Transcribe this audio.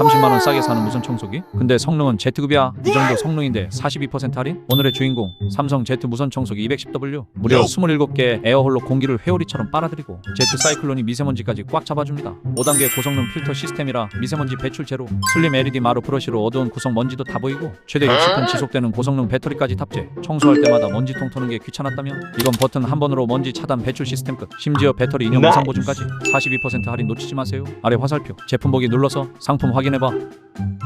30만원 싸게 사는 무선 청소기? 근데 성능은 Z급이야. 이 정도 성능인데 42% 할인? 오늘의 주인공 삼성 Z 무선 청소기 210W 무려 27개 에어홀로 공기를 회오리처럼 빨아들이고 Z 사이클론이 미세먼지까지 꽉 잡아줍니다. 5단계 고성능 필터 시스템이라 미세먼지 배출 제로, 슬림 LED 마루 브러쉬로 어두운 구석 먼지도 다 보이고 최대 60분 지속되는 고성능 배터리까지 탑재. 청소할 때마다 먼지통 터는 게 귀찮았다면 이건 버튼 한 번으로 먼지 차단 배출 시스템 끝. 심지어 배터리 2년 무상 보증까지. 42% 할인 놓치지 마세요. 아래 화살표 제품 보기 눌러서 상품 확인해봐.